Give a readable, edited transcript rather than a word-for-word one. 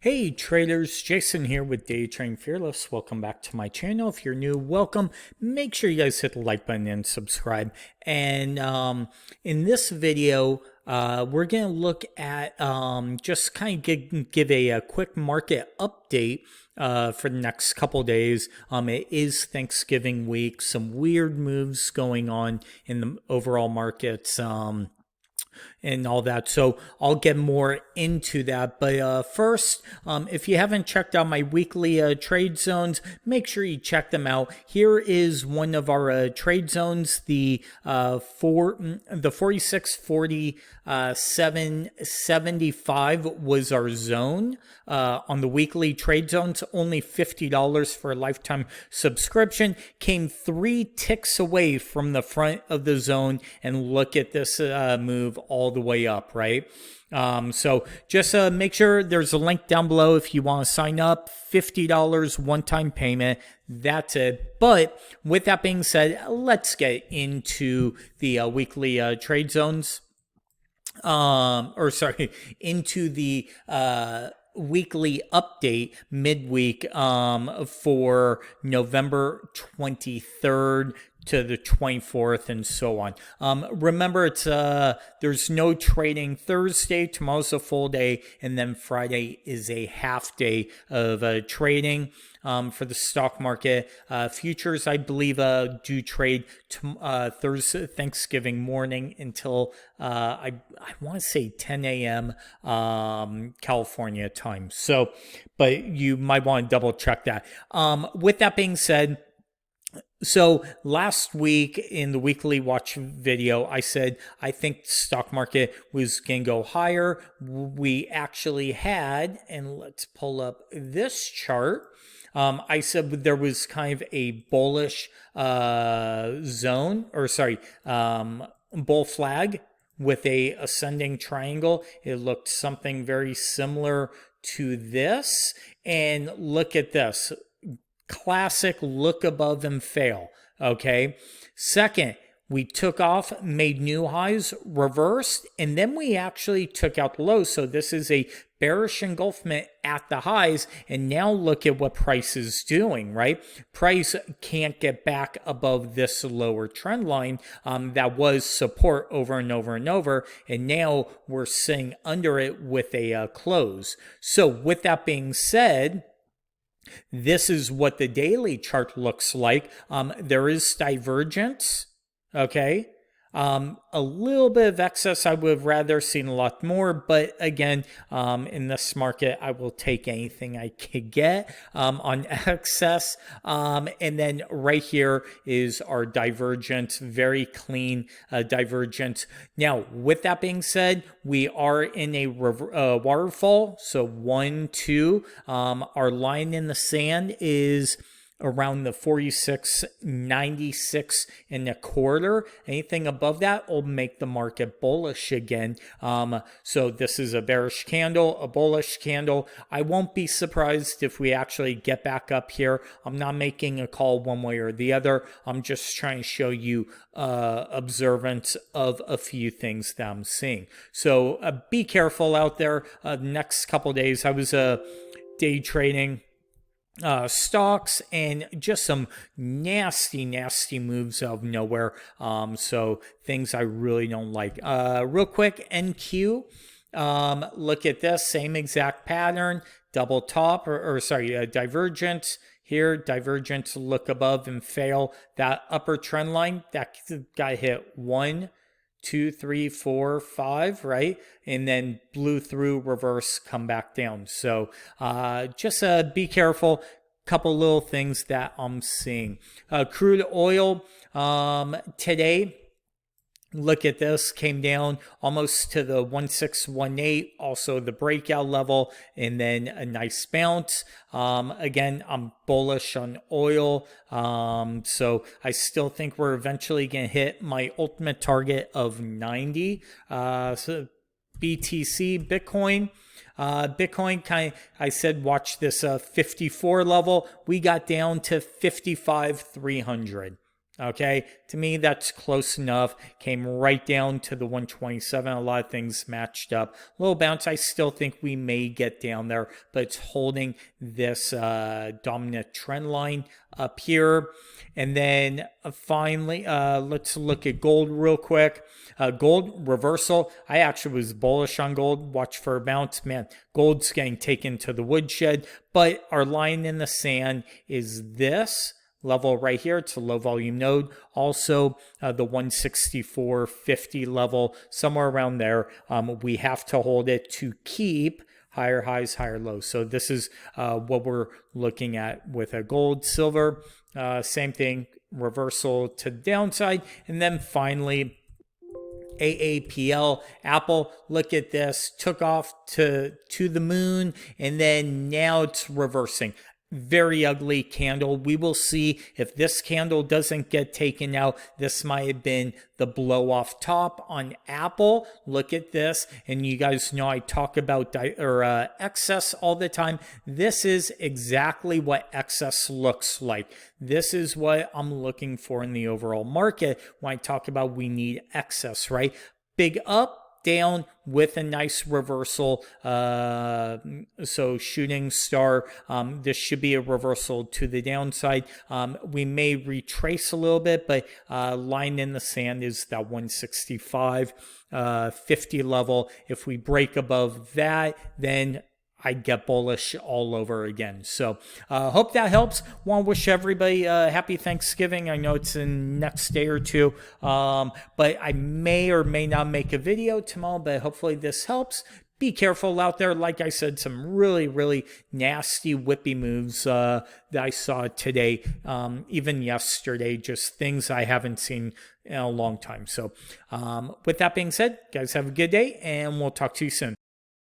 Hey traders, Jason here with Day Trading Fearless. Welcome back to my channel. If you're new, welcome. Make sure you guys hit the like button and subscribe. And in this video, we're going to look at just kind of give a quick market update for the next couple days. It is Thanksgiving week, some weird moves going on in the overall markets. And all that. So I'll get more into that. But first, if you haven't checked out my weekly trade zones, make sure you check them out. Here is one of our trade zones. The 46.40 775 was our zone on the weekly trade zones. Only $50 for a lifetime subscription. Came 3 ticks away from the front of the zone, and look at this move all the way up, right? So just make sure there's a link down below if you want to sign up. $50 one-time payment. That's it. But with that being said, let's get into the weekly trade zones. Into the weekly update midweek for November 23rd to the 24th and so on. Remember, it's there's no trading Thursday. Tomorrow's a full day, and then Friday is a half day of trading for the stock market. Futures, I believe, do trade Thursday, Thanksgiving morning until I want to say 10 a.m. California time. So, but you might want to double check that. With that being said, so last week in the weekly watch video, I said I think the stock market was going to go higher. We actually had, and let's pull up this chart. I said there was kind of a bullish zone, or sorry, bull flag with a ascending triangle. It looked something very similar to this. And look at this. Classic look above and fail. Okay. Second, we took off, made new highs, reversed, and then we actually took out the lows. So this is a bearish engulfment at the highs. And now look at what price is doing, right? Price can't get back above this lower trend line that was support over and over and over. And now we're sitting under it with a close. So with that being said, this is what the daily chart looks like. There is divergence. Okay. A little bit of excess. I would have rather seen a lot more, but again, in this market, I will take anything I could get on excess. And then right here is our divergence, very clean divergence. Now, with that being said, we are in a waterfall. So 1, 2, our line in the sand is around the 46.96 and a quarter. Anything above that will make the market bullish again. So this is a bearish candle, a bullish candle. I won't be surprised if we actually get back up here. I'm not making a call one way or the other. I'm just trying to show you observance of a few things that I'm seeing. So be careful out there. Next couple days, I was day trading stocks, and just some nasty moves out of nowhere. So things I really don't like. Real quick, NQ. Look at this, same exact pattern, double top, or sorry, divergence. Here, divergence, look above and fail. That upper trend line, that got hit 1, 2, 3, 4, 5, right? And then blew through, reverse, come back down. So just be careful. Couple little things that I'm seeing. Crude oil today. Look at this, came down almost to the 1618, also the breakout level, and then a nice bounce. Again, I'm bullish on oil. So I still think we're eventually going to hit my ultimate target of 90. So BTC, Bitcoin. Bitcoin kind of, I said, watch this 54 level. We got down to 55,300. Okay, to me, that's close enough. Came right down to the 127. A lot of things matched up. Little bounce. I still think we may get down there, but it's holding this dominant trend line up here. And then finally, let's look at gold real quick. Gold reversal. I actually was bullish on gold. Watch for a bounce. Man, gold's getting taken to the woodshed. But our line in the sand is this level right here. It's a low volume node. Also, the 164.50 level, somewhere around there. We have to hold it to keep higher highs, higher lows. So this is what we're looking at with a gold, silver. Same thing, reversal to the downside. And then finally, AAPL, Apple, look at this, took off to the moon, and then now it's reversing. Very ugly candle. We will see if this candle doesn't get taken out. This might have been the blow off top on Apple. Look at this. And you guys know I talk about excess all the time. This is exactly what excess looks like. This is what I'm looking for in the overall market when I talk about we need excess, right? Big up, down with a nice reversal. So shooting star, this should be a reversal to the downside. We may retrace a little bit, but line in the sand is that 165.50 level. If we break above that, then I get bullish all over again. So hope that helps. Want to wish everybody happy Thanksgiving. I know it's in next day or two, but I may or may not make a video tomorrow, but hopefully this helps. Be careful out there. Like I said, some really, really nasty whippy moves that I saw today, even yesterday, just things I haven't seen in a long time. So with that being said, guys, have a good day, and we'll talk to you soon.